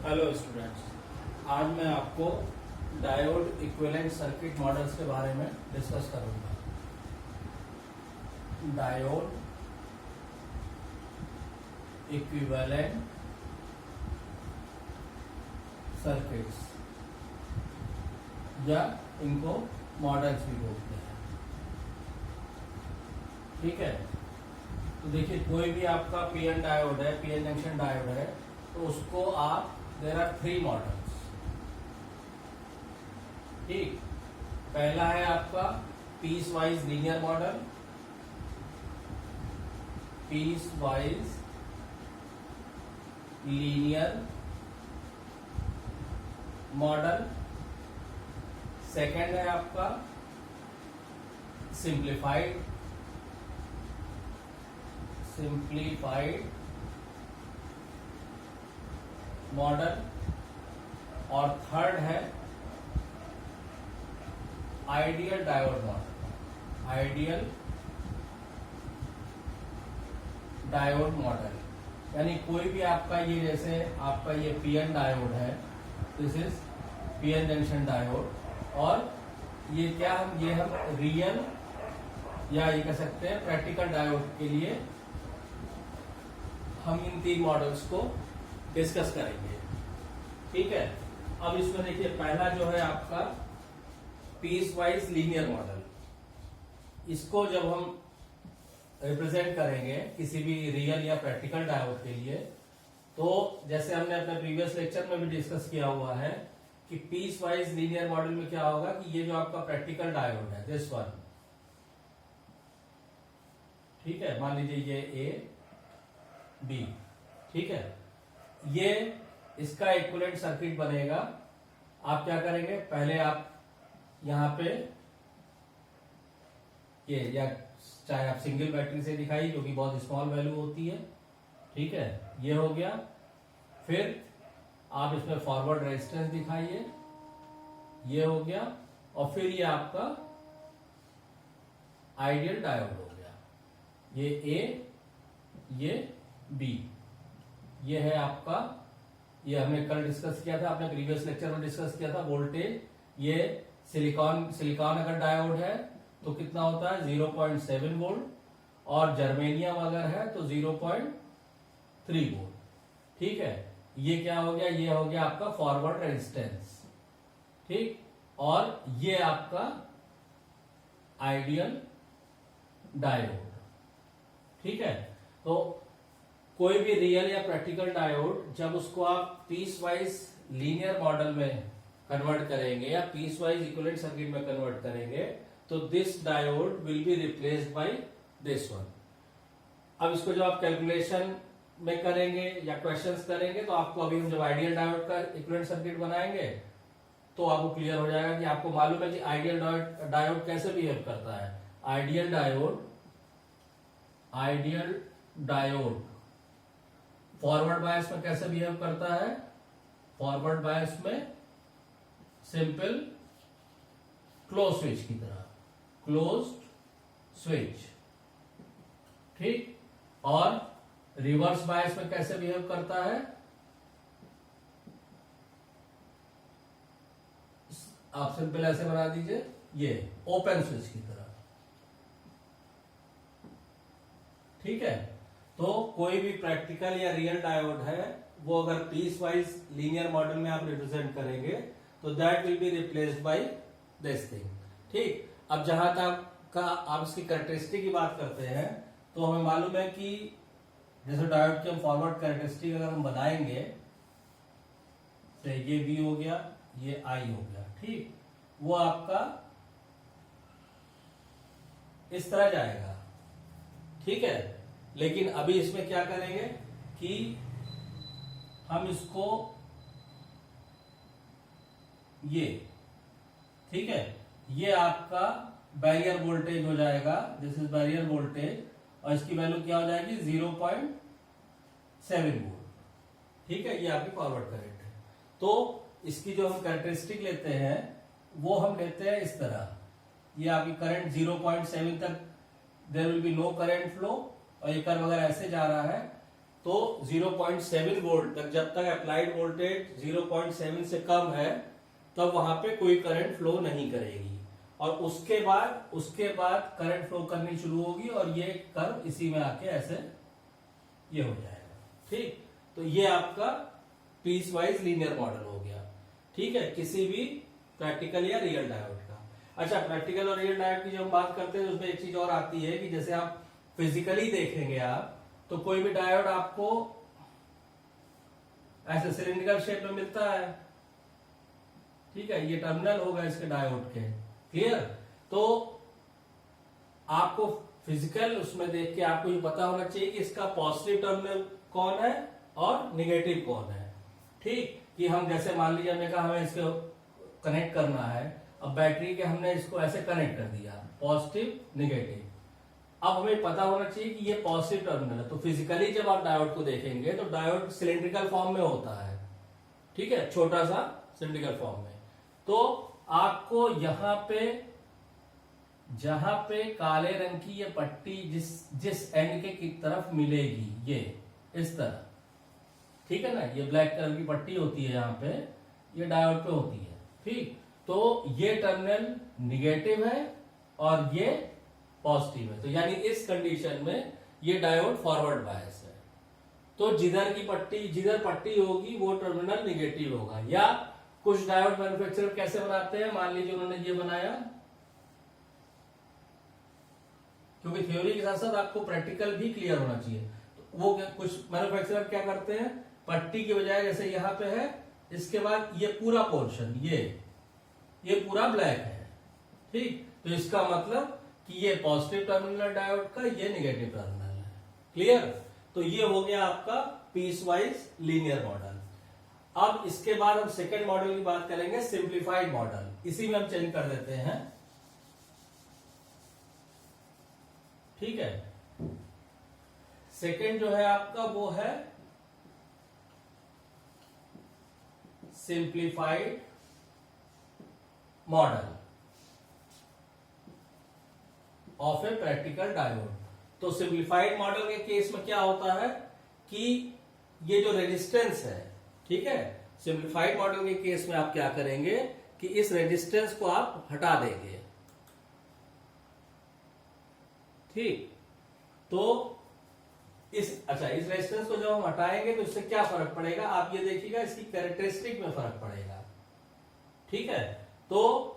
Hello students, आज मैं आपको डायोड इक्विवेलेंट सर्किट मॉडल्स के बारे में डिस्कस करूंगा। डायोड इक्विवेलेंट सर्किट्स या इनको मॉडल्स भी बोलते हैं। ठीक है, तो देखिए कोई भी आपका पीएन डायोड है, पीएन जंक्शन डायोड है, तो उसको आप देयर आर 3 मॉडल्स। ठीक, पहला है आपका piece wise linear model, piece wise linear model. Second है आपका सिंप्लीफाइड मॉडल, और थर्ड है ideal diode model. Ideal diode model यानी कोई भी आपका ये, जैसे आपका ये पीएन डायोड है, this is PN junction diode, और ये क्या हम रियल या ये कह सकते हैं प्रैक्टिकल डायोड के लिए हम इन 3 मॉडल्स को डिस्कस करेंगे। ठीक है, अब इसमें देखिए पहला जो है आपका पीस वाइज लीनियर मॉडल। इसको जब हम रिप्रेजेंट करेंगे किसी भी रियल या प्रैक्टिकल डायोड के लिए, तो जैसे हमने अपने प्रीवियस लेक्चर में भी डिस्कस किया हुआ है कि पीस वाइज लीनियर मॉडल में क्या होगा कि ये जो आपका प्रैक्टिकल डायोड है, दिस वन, ठीक है, मान लीजिए ये ए बी, ठीक है, ये इसका इक्विवेलेंट सर्किट बनेगा। आप क्या करेंगे, पहले आप यहां पे ये, या चाहे आप सिंगल बैटरी से दिखाइए क्योंकि बहुत स्मॉल वैल्यू होती है। ठीक है, ये हो गया। फिर आप इसमें फॉरवर्ड रेजिस्टेंस दिखाइए, ये हो गया। और फिर ये आपका आइडियल डायोड हो गया, ये ए, ये बी, ये है आपका, ये हमने कल डिस्कस किया था, आपने प्रीवियस लेक्चर में डिस्कस किया था वोल्टेज। ये सिलिकॉन अगर डायोड है तो कितना होता है 0.7 वोल्ट, और जर्मेनियम अगर है तो 0.3 वोल्ट। ठीक है, ये क्या हो गया, ये हो गया आपका फॉरवर्ड रेजिस्टेंस। ठीक, और ये आपका आइडियल डायोड। ठीक है, तो कोई भी रियल या प्रैक्टिकल डायोड जब उसको आप पीस वाइज लीनियर मॉडल में कन्वर्ट करेंगे या पीस वाइज इक्विवेलेंट सर्किट में कन्वर्ट करेंगे, तो this diode will be replaced by this one. अब इसको जब आप कैलकुलेशन में करेंगे या क्वेश्चंस करेंगे, तो आपको अभी हम जब आइडियल डायोड का इक्विवेलेंट सर्किट बनाएंगे तो आपको क्लियर हो जाएगा कि आपको मालूम है कि आइडियल डायोड कैसे बिहेव करता है। आइडियल डायोड फॉरवर्ड बायस में कैसे बिहेव करता है, फॉरवर्ड बायस में सिंपल क्लोज स्विच की तरह, क्लोज्ड स्विच। ठीक, और रिवर्स बायस में कैसे बिहेव करता है, आप सिंपल ऐसे बना दीजिए, ये ओपन स्विच की तरह। ठीक है, तो कोई भी प्रैक्टिकल या रियल डायोड है, वो अगर पीस वाइज लीनियर मॉडल में आप रिप्रेजेंट करेंगे तो that will be replaced by this thing. ठीक, अब जहां तक का आप इसकी कैरेक्टरिस्टिक की बात करते हैं, तो हमें मालूम है कि जैसे डायोड की हम फॉरवर्ड कैरेक्टरिस्टिक अगर हम बनाएंगे, तो ये बी हो गया, ये आई हो गया। ठीक, वो आपका इस तरह जाएगा। ठीक है, लेकिन अभी इसमें क्या करेंगे कि हम इसको ये, ठीक है, ये आपका बैरियर वोल्टेज हो जाएगा, दिस इज बैरियर वोल्टेज, और इसकी वैल्यू क्या हो जाएगी 0.7 वोल्ट। ठीक है, ये आपकी फॉरवर्ड करंट है। तो इसकी जो हम कैरेक्टरिस्टिक लेते हैं वो हम लेते हैं इस तरह, ये आपकी करंट 0.7 तक there will be no current flow, और ये कर्व अगर ऐसे जा रहा है तो 0.7 वोल्ट तक, जब तक अप्लाइड वोल्टेज 0.7 से कम है तब वहां पे कोई करंट फ्लो नहीं करेगी, और उसके बाद करंट फ्लो करनी शुरू होगी और ये कर्व इसी में आके ऐसे ये हो जाएगा। ठीक, तो ये आपका पीस वाइज लीनियर मॉडल हो गया। ठीक है, किसी भी प्रैक्टिकल या रियल डायोड का। अच्छा, प्रैक्टिकल और रियल डायोड की जब हम बात करते हैं तो उसमें एक चीज और आती है कि जैसे आप फिजिकली देखेंगे आप, तो कोई भी डायोड आपको ऐसे सिलिंड्रिकल शेप में मिलता है। ठीक है, ये टर्मिनल होगा इसके डायोड के। क्लियर? तो आपको फिजिकल उसमें देख के आपको ये पता होना चाहिए कि इसका पॉजिटिव टर्मिनल कौन है और निगेटिव कौन है। ठीक, कि हम जैसे मान लीजिए हमने कहा हमें इसको कनेक्ट करना है, अब बैटरी के हमने इसको ऐसे कनेक्ट कर दिया, पॉजिटिव निगेटिव। अब हमें पता होना चाहिए कि ये पॉजिटिव टर्मिनल है, तो फिजिकली जब आप डायोड को देखेंगे तो डायोड सिलिंड्रिकल फॉर्म में होता है। ठीक है, छोटा सा सिलिंड्रिकल फॉर्म में। तो आपको यहां पे जहां पे काले रंग की ये पट्टी जिस एंड के की तरफ मिलेगी, ये इस तरह, ठीक है ना, ये ब्लैक कलर की पट्टी होती है यहाँ पे, ये डायोड पे होती है। ठीक, तो ये टर्मिनल निगेटिव है और ये पॉजिटिव है, तो यानी इस कंडीशन में ये डायोड फॉरवर्ड बायस है। तो जिधर पट्टी होगी वो टर्मिनल निगेटिव होगा। या कुछ डायोड मैन्युफैक्चरर कैसे बनाते हैं, मान लीजिए उन्होंने ये बनाया, क्योंकि थ्योरी के साथ साथ आपको प्रैक्टिकल भी क्लियर होना चाहिए, तो वो कुछ मैन्युफैक्चरर क्या करते हैं, पट्टी की बजाय जैसे यहां पे है, इसके बाद ये पूरा पोर्शन ये पूरा ब्लैक है। ठीक, तो इसका मतलब कि ये पॉजिटिव टर्मिनल डायोड का, ये निगेटिव टर्मिनल है। क्लियर? तो ये हो गया आपका पीस वाइज लीनियर मॉडल। अब इसके बाद हम सेकेंड मॉडल की बात करेंगे, सिंप्लीफाइड मॉडल। इसी में हम चेंज कर देते हैं। ठीक है, सेकेंड जो है आपका वो है simplified model of a practical diode. तो सिंप्लीफाइड मॉडल के केस में क्या होता है कि ये जो रेजिस्टेंस है, ठीक है, सिंप्लीफाइड मॉडल के केस में आप क्या करेंगे कि इस रेजिस्टेंस को आप हटा देंगे। ठीक, तो इस रेजिस्टेंस को जब हम हटाएंगे तो इससे क्या फर्क पड़ेगा, आप ये देखिएगा, इसकी कैरेक्टरिस्टिक में फर्क पड़ेगा। ठीक है, तो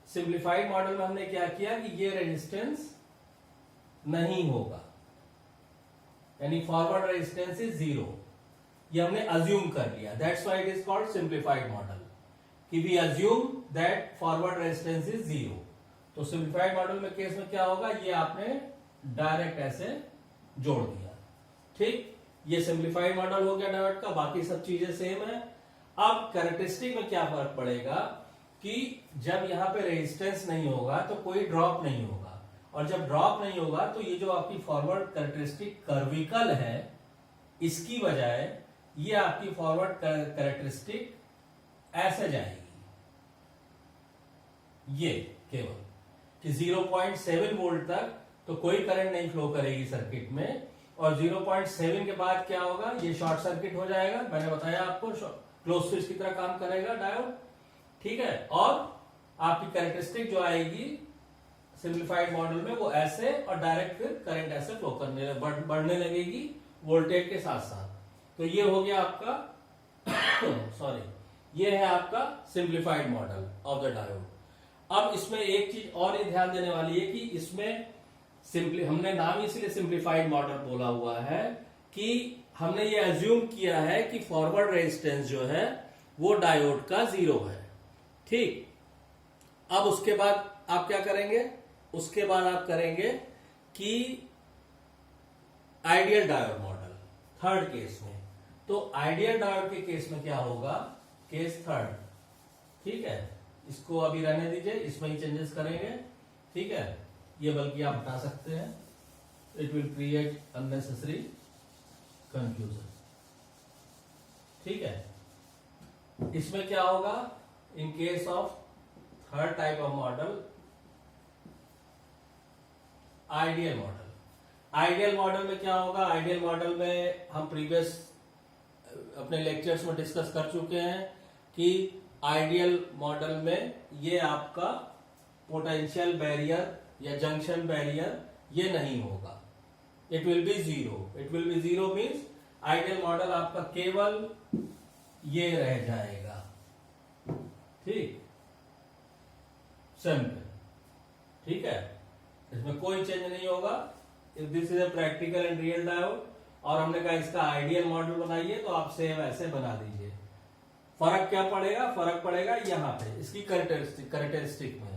सिंप्लीफाइड मॉडल में हमने क्या किया कि ये रेजिस्टेंस नहीं होगा, यानी फॉरवर्ड रेजिस्टेंस इज 0, ये हमने अज्यूम कर लिया। That's why it is called simplified model, कि we assume that forward resistance is 0। तो सिंप्लीफाइड मॉडल में केस में क्या होगा, ये आपने डायरेक्ट ऐसे जोड़ दिया। ठीक, ये सिंप्लीफाइड मॉडल हो गया डायोड का, बाकी सब चीजें सेम है। अब कैरेक्टरिस्टिक में क्या फर्क पड़ेगा कि जब यहां पे रेजिस्टेंस नहीं होगा तो कोई ड्रॉप नहीं होगा, और जब ड्रॉप नहीं होगा तो ये जो आपकी फॉरवर्ड कैरेक्टरिस्टिक कर्विकल है, इसकी बजाय ये आपकी फॉरवर्ड कैरेक्टरिस्टिक ऐसे जाएगी, ये केवल कि 0.7 वोल्ट तक तो कोई करंट नहीं फ्लो करेगी सर्किट में, और 0.7 के बाद क्या होगा, ये शॉर्ट सर्किट हो जाएगा। मैंने बताया आपको क्लोज स्विच की तरह काम करेगा डायोड। ठीक है, और आपकी कैरेक्टरिस्टिक जो आएगी सिंप्लीफाइड मॉडल में वो ऐसे, और डायरेक्ट फिर करंट ऐसे फ्लो करने बढ़ने लगेगी वोल्टेज के साथ साथ। तो ये हो गया आपका सॉरी, ये है आपका simplified model of the diode. अब इसमें एक चीज और ध्यान देने वाली है कि इसमें हमने नाम इसलिए सिंप्लीफाइड मॉडल बोला हुआ है कि हमने ये अज्यूम किया है कि फॉरवर्ड रेजिस्टेंस जो है वो डायोड का 0 है। ठीक, अब उसके बाद आप क्या करेंगे, उसके बाद आप करेंगे कि ideal diode model third case में। तो आइडियल डायोड के केस में क्या होगा, केस थर्ड। ठीक है, इसको अभी रहने दीजिए, इसमें ही चेंजेस करेंगे। ठीक है, ये बल्कि आप हटा सकते हैं, it will create unnecessary confusion. ठीक है, इसमें क्या होगा, in case of third type of model, ideal model, ideal model में क्या होगा, आइडियल मॉडल में हम प्रीवियस अपने लेक्चर्स में डिस्कस कर चुके हैं कि आइडियल मॉडल में ये आपका पोटेंशियल बैरियर या जंक्शन बैरियर ये नहीं होगा, it will B zero. It will B zero means ideal model आपका केवल ये रह जाएगा, ठीक, सिंपल, ठीक है, इसमें कोई चेंज नहीं होगा। If this is a practical and real diode और हमने कहा इसका आइडियल मॉडल बनाइए, तो आप सेम ऐसे बना दीजिए। फर्क क्या पड़ेगा, फर्क पड़ेगा यहाँ पे इसकी कैरेक्टरिस्टिक में।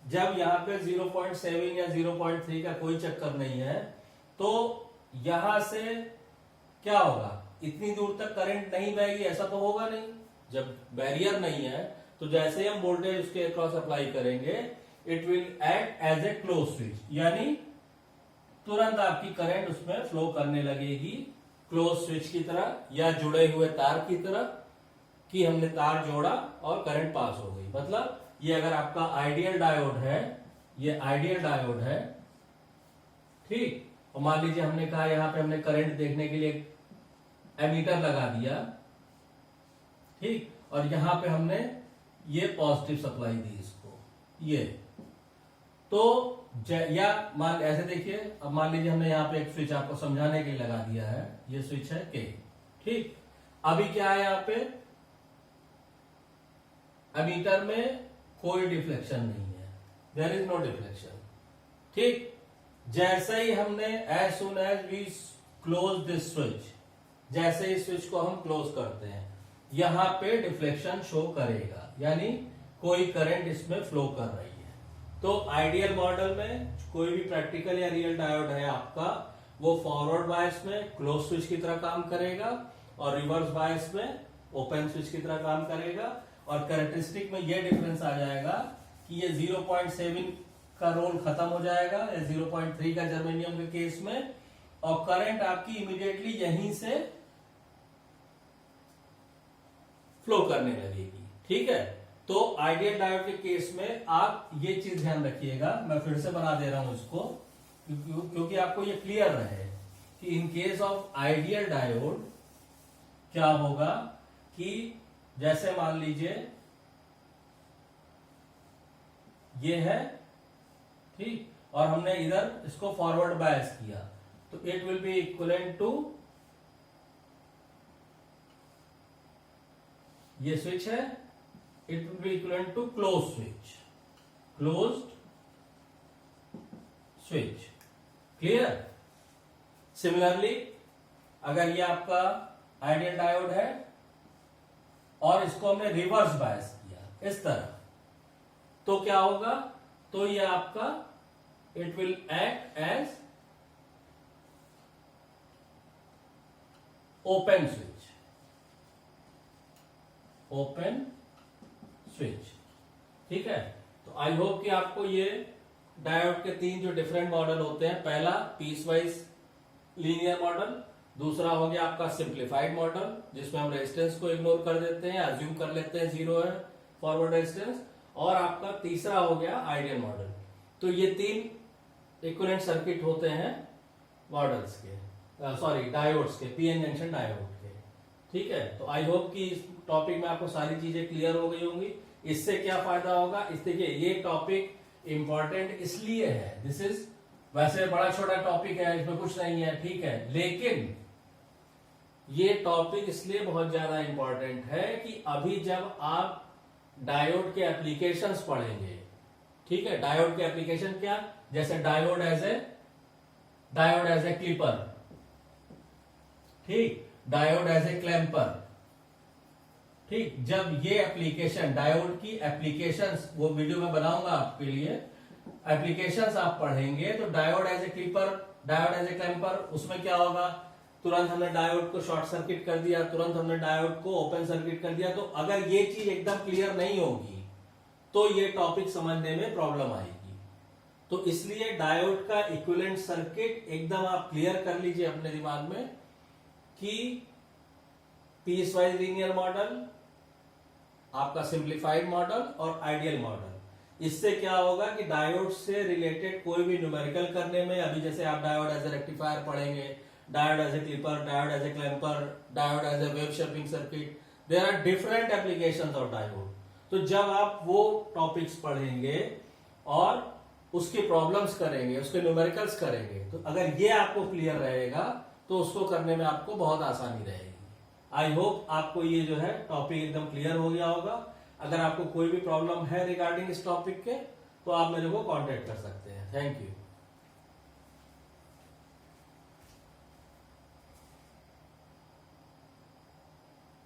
जब यहाँ पे 0.7 या 0.3 का कोई चक्कर नहीं है, तो यहां से क्या होगा, इतनी दूर तक करंट नहीं बहेगी, ऐसा तो होगा नहीं। जब बैरियर नहीं है तो जैसे ही हम वोल्टेज उसके अक्रॉस अप्लाई करेंगे, it will act as a close switch, यानी तुरंत आपकी करंट उसमें फ्लो करने लगेगी क्लोज स्विच की तरह या जुड़े हुए तार की तरह, कि हमने तार जोड़ा और करंट पास हो गई। मतलब ये अगर आपका आइडियल डायोड है, ये आइडियल डायोड है, ठीक, और मान लीजिए हमने कहा यहां पे हमने करंट देखने के लिए एमीटर लगा दिया, ठीक, और यहां पे हमने ये पॉजिटिव सप्लाई दी इसको, ये तो या मान ऐसे देखिए, अब मान लीजिए हमने यहाँ पे एक स्विच आपको समझाने के लिए लगा दिया है, ये स्विच है के, ठीक। अभी क्या है यहाँ पे, एमीटर में कोई डिफ्लेक्शन नहीं है, देयर इज नो डिफ्लेक्शन, ठीक। जैसे ही हमने as soon as we close this switch, जैसे ही स्विच को हम क्लोज करते हैं, यहां पे डिफ्लेक्शन शो करेगा, यानी कोई करंट इसमें फ्लो कर रही है। तो आइडियल मॉडल में कोई भी प्रैक्टिकल या रियल डायोड है आपका, वो फॉरवर्ड बायस में क्लोज स्विच की तरह काम करेगा और रिवर्स बायस में ओपन स्विच की तरह काम करेगा। और कैरेक्टरिस्टिक में ये डिफरेंस आ जाएगा कि ये 0.7 का रोल खत्म हो जाएगा या 0.3 का जर्मेनियम के केस में, और करंट आपकी इमीडिएटली यहीं से फ्लो करने लगेगी, ठीक है। तो आइडियल डायोड के केस में आप ये चीज ध्यान रखिएगा, मैं फिर से बना दे रहा हूं इसको क्योंकि आपको ये क्लियर रहे कि in case of ideal diode क्या होगा कि जैसे मान लीजिए ये है, ठीक, और हमने इधर इसको फॉरवर्ड बायस किया, तो it will be equivalent to, ये स्विच है, it will be equivalent to close switch, closed switch, clear. Similarly अगर ये आपका आइडियल डायोड है और इसको हमने रिवर्स बायस किया इस तरह, तो क्या होगा, तो ये आपका it will act as open switch, open switch, ठीक है। तो आई होप कि आपको ये डायोड के तीन जो डिफरेंट मॉडल होते हैं, पहला पीस वाइज लीनियर मॉडल, दूसरा हो गया आपका सिंप्लीफाइड मॉडल जिसमें हम रेजिस्टेंस को इग्नोर कर देते हैं, अज्यूम कर लेते हैं जीरो है फॉरवर्ड रेजिस्टेंस, और आपका तीसरा हो गया आइडियल मॉडल। तो ये तीन इक्विवेलेंट सर्किट होते हैं मॉडल्स के, सॉरी डायोड्स के, पीएन जंक्शन डायोड के, ठीक है। तो आई होप कि इस टॉपिक में आपको सारी चीजें क्लियर हो गई होंगी। इससे क्या फायदा होगा, इस देखिए ये टॉपिक इंपॉर्टेंट इसलिए है, दिस इज वैसे बड़ा छोटा टॉपिक है, इसमें कुछ नहीं है, ठीक है, लेकिन ये टॉपिक इसलिए बहुत ज्यादा इंपॉर्टेंट है कि अभी जब आप डायोड के एप्लीकेशंस पढ़ेंगे, ठीक है, डायोड के एप्लीकेशन क्या, जैसे डायोड एज ए क्लिपर, ठीक, डायोड एज ए क्लैंपर, ठीक, जब ये एप्लीकेशन डायोड की एप्लीकेशंस, वो वीडियो में बनाऊंगा आपके लिए, एप्लीकेशंस आप पढ़ेंगे, तो diode as a clipper, diode as a clamper, उसमें क्या होगा, तुरंत हमने डायोड को शॉर्ट सर्किट कर दिया, तुरंत हमने डायोड को ओपन सर्किट कर दिया। तो अगर ये चीज एकदम क्लियर नहीं होगी तो ये टॉपिक समझने में प्रॉब्लम आएगी। तो इसलिए डायोड का इक्विवेलेंट सर्किट एकदम आप क्लियर कर लीजिए अपने दिमाग में कि पीस वाइज लीनियर मॉडल, आपका सिंप्लीफाइड मॉडल और आइडियल मॉडल, इससे क्या होगा कि डायोड से रिलेटेड कोई भी न्यूमेरिकल करने में, अभी जैसे आप डायोड एज ए रेक्टिफायर पढ़ेंगे, diode as a clipper, diode as a clamper, diode as a wave shaping circuit, there are different applications of diode. तो जब आप वो टॉपिक्स पढ़ेंगे और उसकी प्रॉब्लम्स करेंगे, उसके न्यूमेरिकल्स करेंगे, तो अगर ये आपको क्लियर रहेगा तो उसको करने में आपको बहुत आसानी रहेगी। आई होप आपको ये जो है टॉपिक एकदम क्लियर हो गया होगा। अगर आपको कोई भी प्रॉब्लम है रिगार्डिंग इस टॉपिक के, तो आप मेरे को कांटेक्ट कर सकते हैं। Thank you.